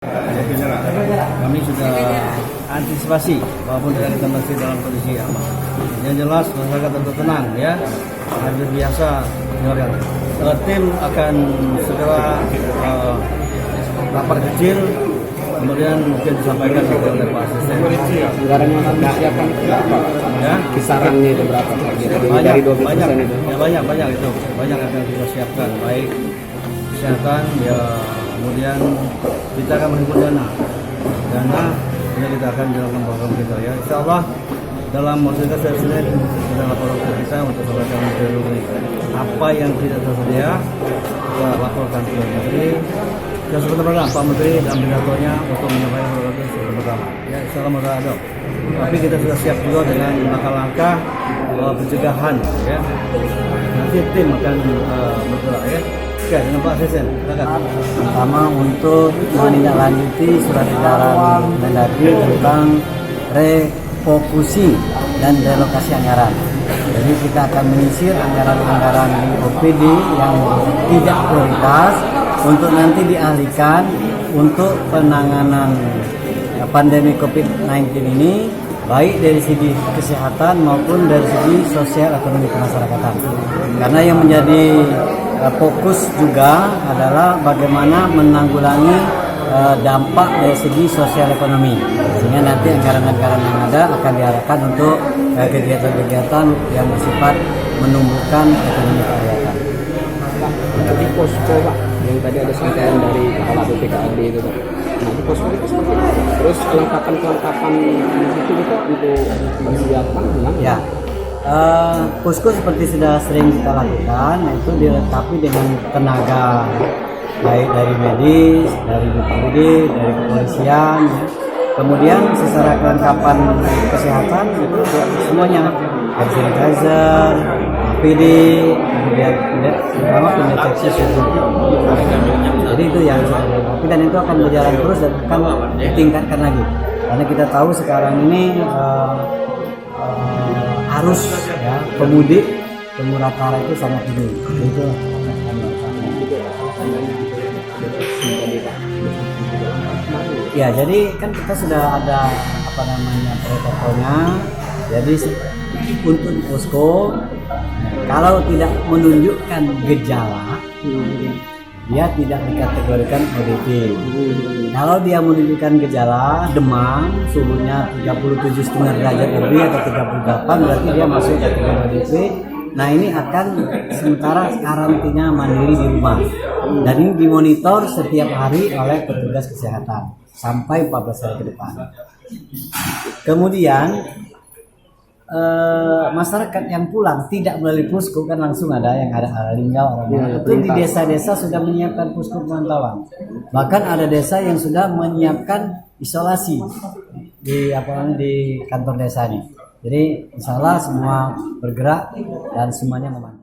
Kami sudah antisipasi walaupun kita masih dalam kondisi aman. Yang jelas masyarakat tetap tenang ya, hampir biasa. Tim akan segera rapat kecil, kemudian mungkin disampaikan oleh Pak Asisten. Anggaran yang akan disiapkan berapa? Ya, Kisarannya itu berapa? banyak, Dari 20% itu. Ya, banyak itu, banyak akan kita siapkan, baik kesehatan ya, kemudian kita akan menghimpun dana ini kita akan jalankan program kita ya. Insya Allah dalam waktu saya Senin kita laporan ke kita untuk sampaikan menteri apa yang tidak tersedia kita laporkan ke menteri dan sebentar Pak Menteri dan pidatonya untuk menyampaikan program itu seperti pertama ya. Insya Allah ada. Tapi kita sudah siap juga dengan langkah-langkah pencegahan ya. Nanti tim akan bergerak ya. Oke, dengan Pak Asisten, silakan. Pertama untuk menindaklanjuti surat edaran Mendagri tentang refokusi dan relokasi anggaran. Jadi kita akan menyisir anggaran-anggaran di OPD yang tidak prioritas untuk nanti dialihkan untuk penanganan pandemi COVID-19 ini, baik dari segi kesehatan maupun dari segi sosial ekonomi kemasyarakatan. Karena yang menjadi fokus juga adalah bagaimana menanggulangi dampak dari segi sosial ekonomi, sehingga nanti anggaran-anggaran yang ada akan diarahkan untuk kegiatan-kegiatan yang bersifat menumbuhkan ekonomi kerakyatan. Nanti posko Pak, yang tadi ada sampaian dari Kepala BPKAD itu Pak. Nanti posko itu seperti apa? Terus kelengkapan itu kita untuk menyiapkan gimana? Ya. Posko seperti sudah sering kita lakukan, yaitu dilengkapi dengan tenaga baik dari medis, dari BPBD, dari kepolisian ya. Kemudian secara kelengkapan kesehatan itu semuanya, hand sanitizer, APD, kemudian terutama pendeteksi suhu. Jadi itu yang saya lengkapi dan itu akan berjalan terus dan akan ditingkatkan lagi. Karena kita tahu sekarang ini arus ya pemudik ke Muratara itu sangat tinggi. Itu ya, jadi kan kita sudah ada protokolnya. Jadi untuk posko kalau tidak menunjukkan gejala dia tidak dikategorikan ODP. Kalau dia menunjukkan gejala demam, suhunya 37,5 derajat lebih atau 38, berarti dia masuk kategori ODP. Nah ini akan sementara karantina mandiri di rumah. Dan ini dimonitor setiap hari oleh petugas kesehatan sampai 14 hari ke depan. Kemudian masyarakat yang pulang tidak melalui posko kan langsung ada yang ada Linggau itu di desa-desa sudah menyiapkan posko pemantauan. Bahkan ada desa yang sudah menyiapkan isolasi di di kantor desanya. Jadi insya Allah semua bergerak dan semuanya memantau.